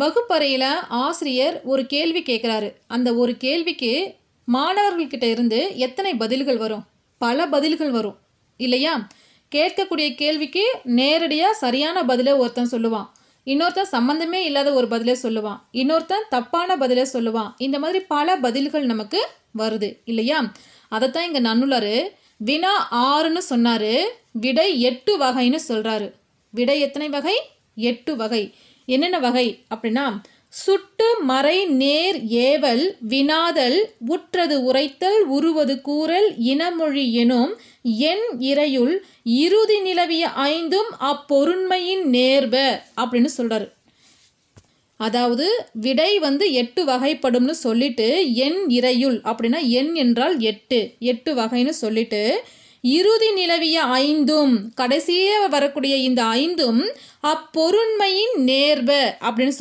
வகுப்பறையில் ஆசிரியர் ஒரு கேள்வி கேட்குறாரு. அந்த ஒரு கேள்விக்கு மாணவர்கள்கிட்ட இருந்து எத்தனை பதில்கள் வரும்? பல பதில்கள் வரும் இல்லையா? கேட்கக்கூடிய கேள்விக்கு நேரடியாக சரியான பதிலை ஒருத்தன் சொல்லுவான், இன்னொருத்தன் சம்மந்தமே இல்லாத ஒரு பதிலை சொல்லுவான், இன்னொருத்தன் தப்பான பதிலை சொல்லுவான். இந்த மாதிரி பல பதில்கள் நமக்கு வருது இல்லையா? அதைத்தான் இங்கே நன்னுலர் வினா 6ன்னு சொன்னார், விடை 8 வகைன்னு சொல்கிறாரு. விடை எத்தனை வகை? 8 வகை. என்னென்ன வகை அப்படின்னா, சுட்டு மறை நேர் ஏவல் வினாதல் உற்றது உரைத்தல் உருவது கூறல் இனமொழி எனும் என் இறையுள் இறுதி நிலவிய 5ம் அப்பொருண்மையின் நேர்ப அப்படின்னு சொல்றாரு. அதாவது விடை 8 வகைப்படும்னு சொல்லிட்டு என் இறையுள் அப்படின்னா எண் என்றால் 8 வகைன்னு சொல்லிட்டு இறுதி நிலவிய 5ம் கடைசியே வரக்கூடிய இந்த 5ம் அப்பொருண்மையின் நேர்ப அப்படின்னு